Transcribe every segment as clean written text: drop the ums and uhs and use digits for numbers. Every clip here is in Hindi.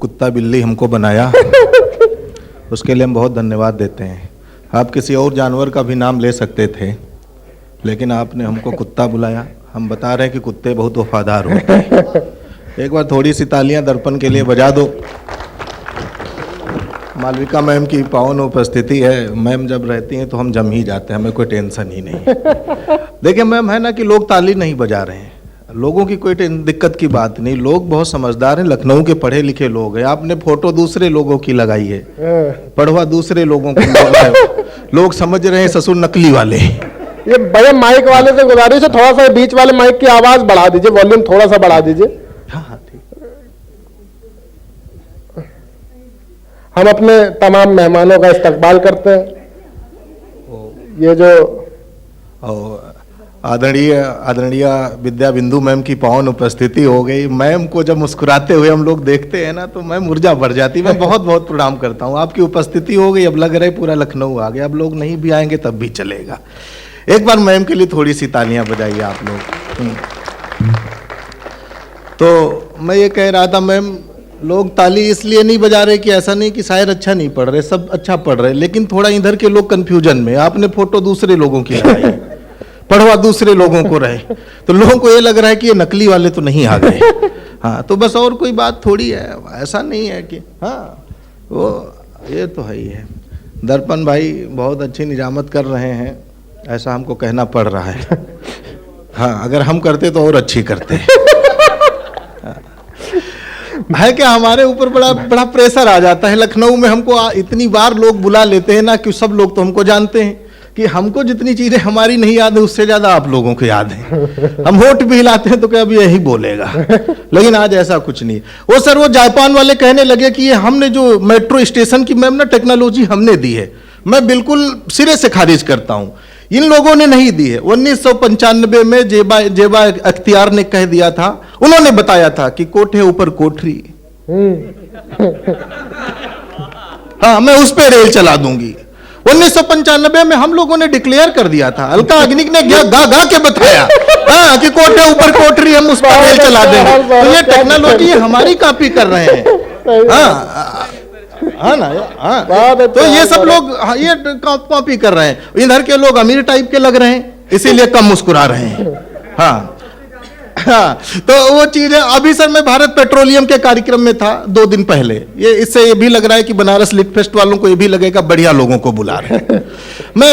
कुत्ता बिल्ली हमको बनाया उसके लिए हम बहुत धन्यवाद देते हैं। आप किसी और जानवर का भी नाम ले सकते थे, लेकिन आपने हमको कुत्ता बुलाया। हम बता रहे हैं कि कुत्ते बहुत वफादार होते हैं। एक बार थोड़ी सी तालियां दर्पण के लिए बजा दो। मालविका मैम की पावन उपस्थिति है। मैम जब रहती हैं तो हम जम ही जाते हैं, हमें कोई टेंशन ही नहीं। देखिए मैम, है ना कि लोग ताली नहीं बजा रहे हैं, लोगों की कोई दिक्कत की बात नहीं, लोग बहुत समझदार हैं, लखनऊ के पढ़े लिखे लोग हैं। आपने फोटो दूसरे लोगों की लगाई है, पढ़वा दूसरे लोगों को लोग समझ रहे हैं ससुर नकली वाले। ये भैया माइक वाले से गुजारिश है, थोड़ा सा बीच वाले माइक की आवाज बढ़ा दीजिए, वॉल्यूम थोड़ा सा बढ़ा दीजिए। हाँ ठीक। हम अपने तमाम मेहमानों का इस्तकबाल करते हैं। ये जो आदरणीय विद्या बिंदु मैम की पावन उपस्थिति हो गई। मैम को जब मुस्कुराते हुए हम लोग देखते हैं ना तो मैम ऊर्जा बढ़ जाती है। मैं बहुत बहुत प्रणाम करता हूँ। आपकी उपस्थिति हो गई, अब लग रहा है पूरा लखनऊ आ गया। अब लोग नहीं भी आएंगे तब भी चलेगा। एक बार मैम के लिए थोड़ी सी तालियां बजाइए आप लोग। तो मैं ये कह रहा था मैम, लोग ताली इसलिए नहीं बजा रहे कि ऐसा नहीं कि शायर अच्छा नहीं पढ़ रहे, सब अच्छा पढ़ रहे, लेकिन थोड़ा इधर के लोग कंफ्यूजन में। आपने फोटो दूसरे लोगों की लगाई, पढ़वा दूसरे लोगों को रहे, तो लोगों को ये लग रहा है कि ये नकली वाले तो नहीं आ गए। हाँ, तो बस और कोई बात थोड़ी है, ऐसा नहीं है कि हाँ वो ये तो है ही है। दर्पण भाई बहुत अच्छी निजामत कर रहे हैं, ऐसा हमको कहना पड़ रहा है। हाँ, अगर हम करते तो और अच्छी करते। है क्या, हमारे ऊपर बड़ा बड़ा प्रेशर आ जाता है। लखनऊ में हमको इतनी बार लोग बुला लेते हैं ना कि सब लोग तो हमको जानते हैं कि हमको जितनी चीजें हमारी नहीं याद है उससे ज्यादा आप लोगों को याद है। हम होठ भी हिलाते हैं तो क्या अभी यही बोलेगा, लेकिन आज ऐसा कुछ नहीं। वो सर वो जापान वाले कहने लगे कि ये हमने जो मेट्रो स्टेशन की मैम ना टेक्नोलॉजी हमने दी है। मैं बिल्कुल सिरे से खारिज करता हूँ, इन लोगों ने नहीं दी है। 1995 में जेबा अख्तियार ने कह दिया था, उन्होंने बताया था कि कोठे ऊपर कोठरी। हाँ, मैं उस पे रेल चला दूंगी। 1995 में हम लोगों ने डिक्लेयर कर दिया था, अलका याग्निक ने गा के बताया हाँ कि कोठे ऊपर कोठरी, हम उस पर रेल चला देंगे। तो ये टेक्नोलॉजी हमारी कॉपी कर रहे हैं। हाँ हाँ ना, हाँ तो ये सब लोग ये कॉपी कर रहे हैं। इधर के लोग अमीर टाइप के लग रहे हैं, इसीलिए कम मुस्कुरा रहे हैं। हाँ हाँ, तो वो चीज है। अभी सर मैं भारत पेट्रोलियम के कार्यक्रम में था 2 दिन पहले। इससे ये भी लग रहा है कि बनारस लिट फेस्ट वालों को ये भी लगेगा बढ़िया लोगों को बुला रहे हैं। मैं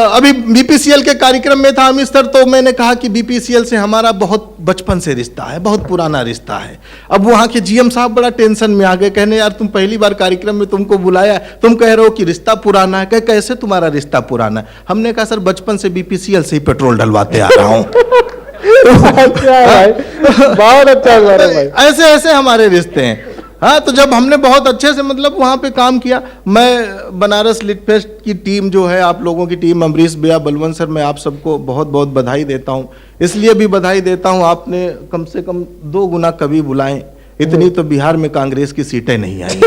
अभी बीपीसीएल के कार्यक्रम में था अमृतसर, तो मैंने कहा कि बीपीसीएल से हमारा बहुत बचपन से रिश्ता है, बहुत पुराना रिश्ता है। अब वहाँ के जीएम साहब बड़ा टेंशन में आ गए, कहने यार तुम पहली बार कार्यक्रम में तुमको बुलाया, तुम कह रहे हो कि रिश्ता पुराना है। कैसे तुम्हारा रिश्ता पुराना है? हमने कहा सर बचपन से बीपीसीएल से ही पेट्रोल डलवाते आ रहा हूँ। बहुत अच्छा भाई। ऐसे ऐसे हमारे रिश्ते हैं। हाँ, तो जब हमने बहुत अच्छे से मतलब वहाँ पे काम किया, मैं बनारस लिट फेस्ट की टीम जो है, आप लोगों की टीम, अमरीश भैया, बलवंत सर, मैं आप सबको बहुत बहुत बधाई देता हूँ। इसलिए भी बधाई देता हूँ, आपने कम से कम 2 गुना कवि बुलाएं, इतनी तो बिहार में कांग्रेस की सीटें नहीं आई।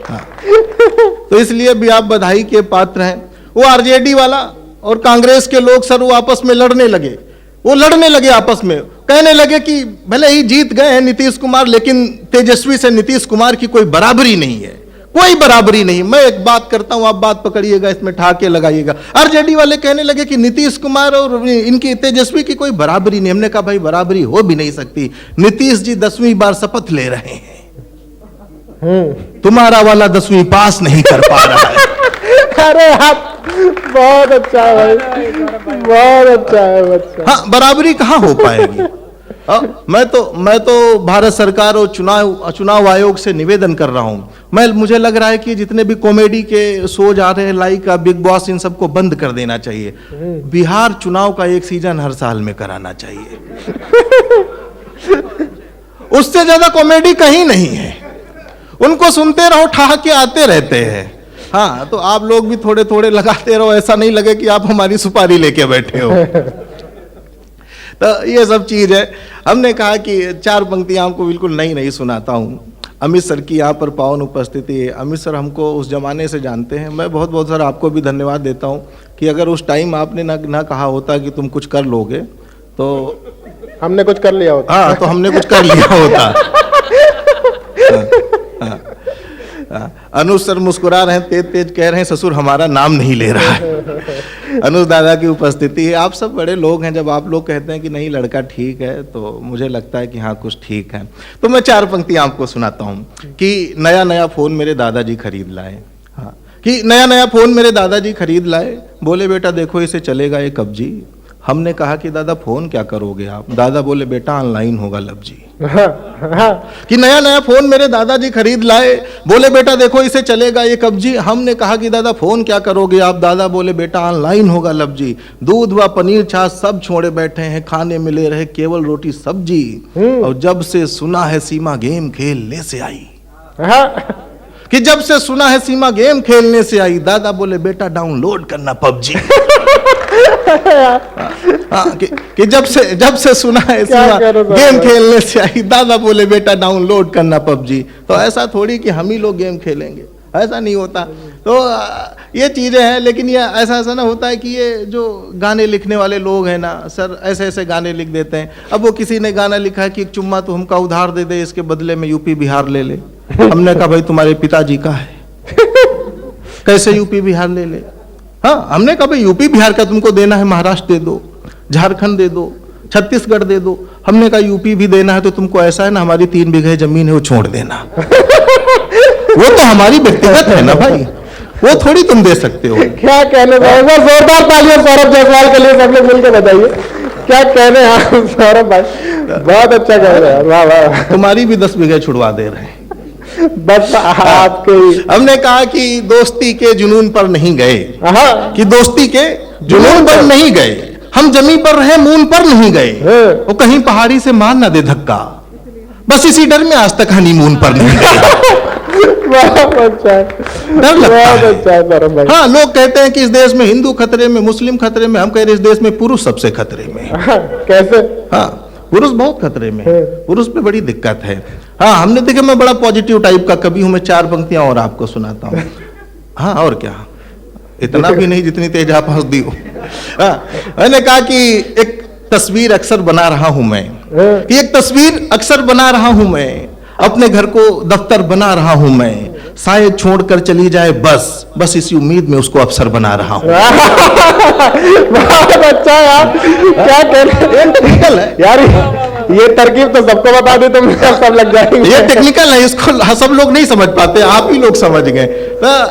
हाँ, तो इसलिए भी आप बधाई के पात्र हैं। वो आरजेडी वाला और कांग्रेस के लोग सर वो आपस में लड़ने लगे, आपस में कहने लगे कि भले ही जीत गए हैं नीतीश कुमार, लेकिन तेजस्वी से नीतीश कुमार की कोई बराबरी नहीं है, कोई बराबरी नहीं। मैं एक बात करता हूं, आप बात पकड़िएगा, इसमें ठाके लगाइएगा। आरजेडी वाले कहने लगे कि नीतीश कुमार और इनकी तेजस्वी की कोई बराबरी नहीं। हमने कहा भाई बराबरी हो भी नहीं सकती। नीतीश जी 10वीं बार शपथ ले रहे हैं, तुम्हारा वाला 10वीं पास नहीं कर पा रहा है। अरे आप बहुत अच्छा है भाई, बहुत अच्छा है बच्चा। हाँ, बराबरी कहाँ हो पाएगी? मैं तो भारत सरकार और चुनाव आयोग से निवेदन कर रहा हूं। मुझे लग रहा है कि जितने भी कॉमेडी के शोज आ रहे हैं, लाइक बिग बॉस, इन सबको बंद कर देना चाहिए। बिहार चुनाव का एक सीजन हर साल में कराना चाहिए। उससे ज्यादा कॉमेडी कहीं नहीं है। उनको सुनते रहो, ठहाके आते रहते हैं। हाँ, तो आप लोग भी थोड़े थोड़े लगाते रहो, ऐसा नहीं लगे कि आप हमारी सुपारी लेके बैठे हो। तो ये सब चीज है। हमने कहा कि 4 पंक्तियां आपको बिल्कुल नई सुनाता हूँ। अमित सर की यहाँ पर पावन उपस्थिति है। अमित सर हमको उस जमाने से जानते हैं। मैं बहुत बहुत सर आपको भी धन्यवाद देता हूँ कि अगर उस टाइम आपने ना कहा होता कि तुम कुछ कर लोगे तो हमने कुछ कर लिया होता। हाँ, तो हमने कुछ कर लिया होता। अनुज सर मुस्कुरा रहे हैं, तेज तेज कह रहे हैं ससुर हमारा नाम नहीं ले रहा है। अनुज दादा की उपस्थिति है। आप सब बड़े लोग हैं, जब आप लोग कहते हैं कि नहीं लड़का ठीक है तो मुझे लगता है कि हाँ कुछ ठीक है। तो मैं 4 पंक्तियां आपको सुनाता हूँ कि नया नया फोन मेरे दादाजी खरीद लाए। हाँ, कि नया नया फोन मेरे दादाजी खरीद लाए, बोले बेटा देखो इसे चलेगा ये कब्जी। हमने कहा कि दादा फोन क्या करोगे आप? दादा बोले बेटा ऑनलाइन होगा लफ्जी। कि नया नया फोन मेरे दादाजी खरीद लाए, बोले बेटा देखो इसे चलेगा ये कब्जी। हमने कहा कि दादा फोन क्या करोगे आप? दादा बोले बेटा ऑनलाइन होगा लफ्जी। दूध व पनीर छाछ सब छोड़े बैठे हैं, खाने मिले रहे केवल रोटी सब्जी। और जब से सुना है सीमा गेम खेलने से आई, कि जब से सुना है सीमा गेम खेलने से आई, दादा बोले बेटा डाउनलोड करना पबजी। कि जब से सुना है सीमा गेम खेलने से आई, दादा बोले बेटा डाउनलोड करना पबजी। तो ऐसा थोड़ी कि हम ही लोग गेम खेलेंगे, ऐसा नहीं होता। तो ये चीजें हैं, लेकिन ये ऐसा ना होता है कि ये जो गाने लिखने वाले लोग हैं ना सर, ऐसे ऐसे गाने लिख देते हैं। अब वो किसी ने गाना लिखा है कि एक चुम्मा तो हमका उधार दे दे, इसके बदले में यूपी बिहार ले ले। हमने कहा भाई तुम्हारे पिताजी का है, कैसे यूपी बिहार ले ले? हाँ, हमने कहा भाई यूपी बिहार का तुमको देना है, महाराष्ट्र दे दो, झारखंड दे दो, छत्तीसगढ़ दे दो। हमने कहा यूपी भी देना है तो तुमको ऐसा है ना, हमारी 3 बीघे जमीन है वो छोड़ देना। वो तो हमारी व्यक्तिगत है ना भाई, वो थोड़ी तुम दे सकते हो। क्या कहने, जोरदार तालियां सौरभ जायसवाल के लिए सब लोग मिलकर बताइए। क्या कहने आप सौरभ भाई, बहुत अच्छा कह रहे हैं, वाह वाह। तुम्हारी भी 10 बीघे छुड़वा दे रहे हैं बस आपके। हमने कहा कि दोस्ती के जुनून पर नहीं गए, कि दोस्ती के जुनून पर नहीं गए, हम जमी पर रहे मून पर नहीं गए, वो कहीं पहाड़ी से मार ना दे धक्का, बस इसी डर में आज तक हनीमून पर नहीं गए। डर लगता है। हाँ, लोग कहते हैं कि इस देश में हिंदू खतरे में, मुस्लिम खतरे में, हम कह रहे इस देश में पुरुष सबसे खतरे में। कैसे? हाँ, पुरुष बहुत खतरे में, पुरुष पे बड़ी दिक्कत है। हाँ, हमने देखा, मैं बड़ा पॉजिटिव टाइप का कवि हूं, मैं 4 पंक्तियां और आपको सुनाता हूँ। हाँ, और क्या, इतना भी नहीं जितनी तेज आप हंस दी हो। हाँ, मैंने कहा कि एक तस्वीर अक्सर बना रहा हूं मैं, कि एक तस्वीर अक्सर बना रहा हूं मैं, अपने घर को दफ्तर बना रहा हूं मैं, शायद छोड़कर चली जाए बस इसी उम्मीद में उसको अफसर बना रहा हूं। बहुत अच्छा यार, क्या टेक्निकल है यार, ये तरकीब तो सबको बता दी तुम, सब लग जाएंगे। ये टेक्निकल है, इसको सब लोग नहीं समझ पाते, आप ही लोग समझ गए।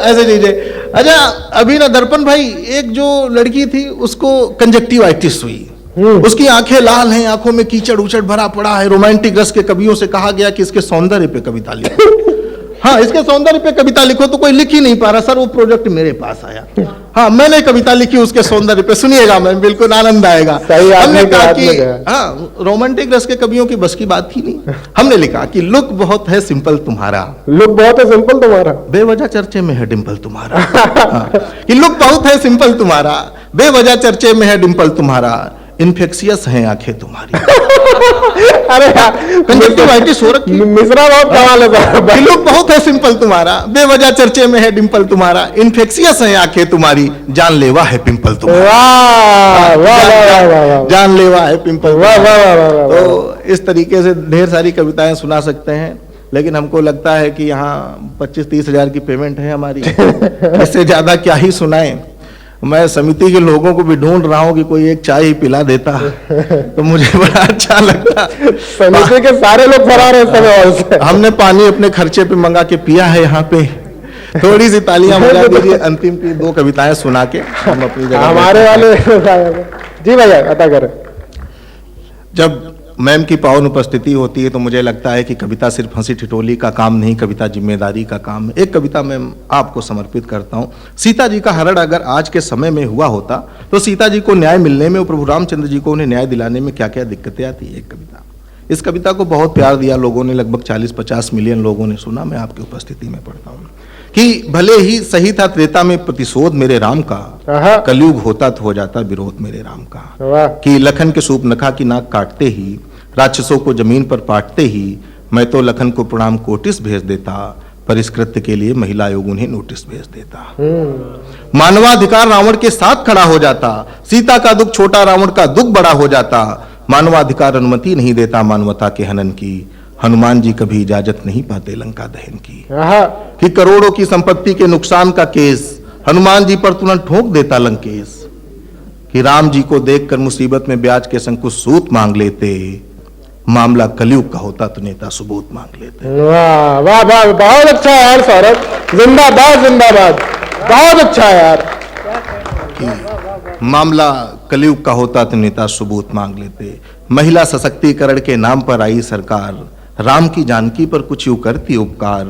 ऐसे चीजें। अच्छा, अभी ना दर्पण भाई, एक जो लड़की थी उसको कंजक्टिवाइटिस हुई, उसकी आंखें लाल हैं, आंखों में कीचड़ उचड़ भरा पड़ा है। रोमांटिक रस के कवियों से कहा गया कि इसके सौंदर्य पे कविता लिखो। हाँ, इसके सौंदर्य पे कविता लिखो, तो कोई लिख ही नहीं पा रहा। सर, वो प्रोजेक्ट मेरे पास आया। हाँ, मैंने कविता लिखी उसके सौंदर्य पे, सुनिएगा मैम, बिल्कुल आनंद आएगा। हमने कहा कि हाँ, रोमांटिक रस के कवियों की बस की बात ही नहीं। हमने लिखा कि लुक बहुत है सिंपल तुम्हारा, लुक बहुत है सिंपल तुम्हारा, बेवजह चर्चे में है डिंपल तुम्हारा। हाँ, कि लुक बहुत है सिंपल तुम्हारा, बेवजह चर्चे में है डिंपल तुम्हारा, इन्फेक्शियस हैं आंखें तुम्हारी। अरे कंजक्टिवाइटिस हो रखी, मिश्रा बहुत कमाल है। लुक बहुत है सिंपल तुम्हारा, बेवजह चर्चे में है डिंपल तुम्हारा, इन्फेक्शियस हैं आंखें तुम्हारी, जानलेवा है पिंपल तुम्हारा। जानलेवा है पिंपल। तो इस तरीके से ढेर सारी कविताएं सुना सकते हैं, लेकिन हमको लगता है कि यहाँ 25-30 हजार की पेमेंट है हमारी, इससे ज्यादा क्या ही सुनाएं। मैं समिति के लोगों को भी ढूंढ रहा हूँ कि कोई एक चाय ही पिला देता तो मुझे बड़ा अच्छा लगता। समिति के सारे लोग फरार हैं। हमने पानी अपने खर्चे पे मंगा के पिया है यहाँ पे। थोड़ी सी तालियां बजा दीजिए अंतिम की 2 कविताएं सुना के हम अपनी जगह। हमारे वाले जी भैया अदा करें। जब मैम की पावन उपस्थिति होती है तो मुझे लगता है कि कविता सिर्फ हंसी ठिठोली का काम नहीं, कविता जिम्मेदारी का काम है। एक कविता मैं आपको समर्पित करता हूँ। सीता जी का हरण अगर आज के समय में हुआ होता तो सीता जी को न्याय मिलने में और प्रभु रामचंद्र जी को उन्हें न्याय दिलाने में क्या क्या दिक्कतें आती है। एक कविता, इस कविता को बहुत प्यार दिया लोगों ने, लगभग 40-50 मिलियन लोगों ने सुना। मैं आपकी उपस्थिति में पढ़ता हूँ कि भले ही सही था त्रेता में प्रतिशोध मेरे राम का, कलयुग होता तो हो जाता विरोध मेरे राम का। कि लखन के सूर्पनखा की नाक काटते ही, राक्षसों को जमीन पर पाटते ही, मैं तो लखन को प्रणाम कोटिस भेज देता, पर इस कृत्य के लिए महिला आयोग उन्हें नोटिस भेज देता। मानवाधिकार रावण के साथ खड़ा हो जाता, सीता का दुख छोटा रावण का दुख बड़ा हो जाता। मानवाधिकार अनुमति नहीं देता मानवता के हनन की, हनुमान जी कभी इजाजत नहीं पाते लंका दहन की। हाँ, कि करोड़ों की संपत्ति के नुकसान का केस हनुमान जी पर तुरंत ठोक देता लंकेश। कि राम जी को देखकर मुसीबत में ब्याज के संग कुछ सूत मांग लेते, मामला कलयुग का होता तो नेता सुबोध मांग लेते। वाह वाह वाह, बहुत अच्छा है यार सौरभ, जिंदाबाद जिंदाबाद, बहुत अच्छा है यार। मामला कलयुग का होता तो नेता सुबोध मांग लेते। महिला सशक्तिकरण के नाम पर आई सरकार, राम की जानकी पर कुछ यूं करती उपकार।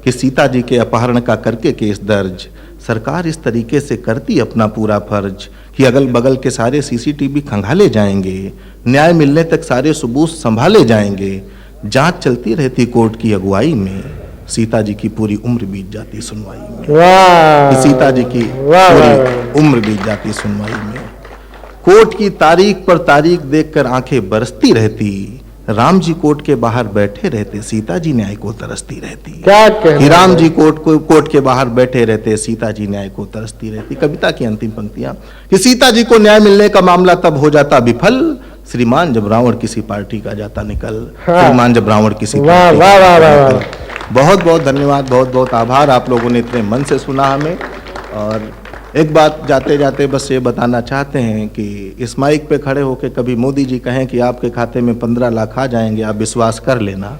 कि सीता जी के अपहरण का करके केस दर्ज, सरकार इस तरीके से करती अपना पूरा फर्ज। कि अगल बगल के सारे सीसीटीवी खंगाले जाएंगे, न्याय मिलने तक सारे सबूत संभाले जाएंगे। जांच चलती रहती कोर्ट की अगुवाई में, सीता जी की पूरी उम्र बीत जाती सुनवाई में। वाह, सीता जी की वाह, वाह, पूरी उम्र बीत जाती सुनवाई में। कोर्ट की तारीख पर तारीख देखकर आंखें बरसती रहती, राम जी कोर्ट के बाहर बैठे रहते, सीता जी न्याय को तरसती रहती। क्या कहना कि राम जी कोर्ट के बाहर बैठे रहते, सीता जी न्याय को तरसती रहती। कविता की अंतिम पंक्तियां कि सीता जी को न्याय मिलने का मामला तब हो जाता विफल, श्रीमान जब रावण किसी पार्टी का जाता निकल। हाँ। श्रीमान जब रावण किसी वाह पार्टी वाह का वाह जाता वाह, निकल। बहुत बहुत धन्यवाद, बहुत बहुत आभार, आप लोगों ने इतने मन से सुना हमें। और एक बात जाते जाते बस ये बताना चाहते हैं कि इस माइक पे खड़े होकर कभी मोदी जी कहें कि आपके खाते में 15 लाख आ जाएंगे, आप विश्वास कर लेना।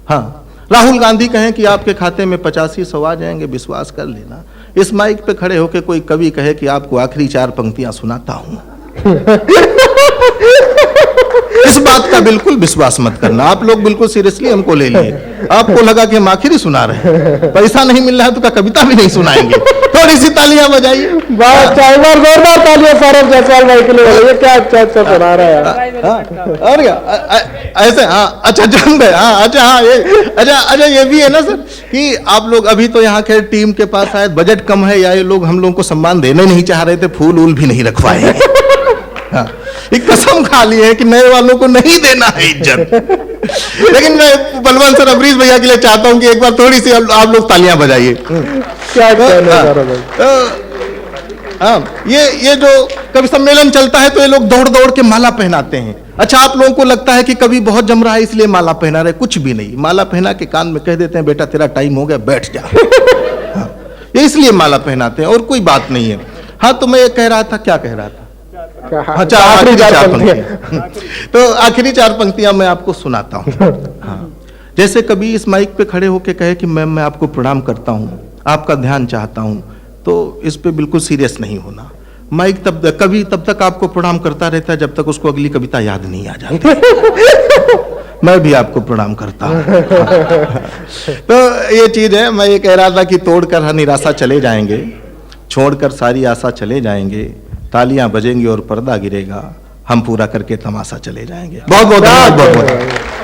हाँ, राहुल गांधी कहें कि आपके खाते में 85-100 आ जाएंगे, विश्वास कर लेना। इस माइक पे खड़े होकर कोई कवि कहे कि आपको आखिरी 4 पंक्तियां सुनाता हूं, इस बात का बिल्कुल विश्वास मत करना। आप लोग बिल्कुल सीरियसली हमको ले लिए, आपको लगा कि हम आखिरी सुना रहे हैं, पैसा नहीं मिल रहा है तो क्या कविता भी नहीं सुनाएंगे। थोड़ी सी तालियां बजाइए। बहुत अच्छा, एक बार जोरदार तालियां सौरभ जायसवाल भाई के लिए बजाइए, क्या अच्छा अच्छा सुना रहा है यार। और क्या ऐसे, हाँ अच्छा जान गए, हाँ अच्छा, हाँ ये अच्छा ये भी है ना सर कि आप लोग अभी तो यहाँ के टीम के पास शायद बजट कम है, या ये लोग हम लोगों को सम्मान देने नहीं चाह रहे थे, फूल वूल भी नहीं रखवाए। हाँ, एक कसम खा ली है कि नए वालों को नहीं देना है इज्जत। लेकिन मैं बलवंत सर, अमरीश भैया के लिए चाहता हूं कि एक बार थोड़ी सी आप लोग तालियां बजाइए। क्या कहना है सौरभ भाई। हाँ, ये जो कभी सम्मेलन चलता है तो ये लोग दौड़ दौड़ के माला पहनाते हैं। अच्छा, आप लोगों को लगता है कि कभी बहुत जम रहा है इसलिए माला पहना रहे, कुछ भी नहीं। माला पहना के कान में कह देते हैं बेटा तेरा टाइम हो गया, बैठ जा। हाँ, ये इसलिए माला पहनाते हैं और कोई बात नहीं है। हाँ, तो मैं ये कह रहा था, क्या कह रहा था? अच्छा, आखिरी 4 पंक्तियां। तो आखिरी 4 पंक्तियां मैं आपको सुनाता हूं। हाँ, जैसे कभी इस माइक पे खड़े होके कहे कि मैं आपको प्रणाम करता हूं, आपका ध्यान चाहता हूं, तो इस पे बिल्कुल सीरियस नहीं होना। माइक तब तक आपको प्रणाम करता रहता है जब तक उसको अगली कविता याद नहीं आ जाती। मैं भी आपको प्रणाम करता हूं। तो ये चीज है, मैं ये कह रहा था कि तोड़कर हर निराशा चले जाएंगे, छोड़कर सारी आशा चले जाएंगे, तालियां बजेंगी और पर्दा गिरेगा, हम पूरा करके तमाशा चले जाएंगे। बहुत बहुत धन्यवाद, बहुत बहुत।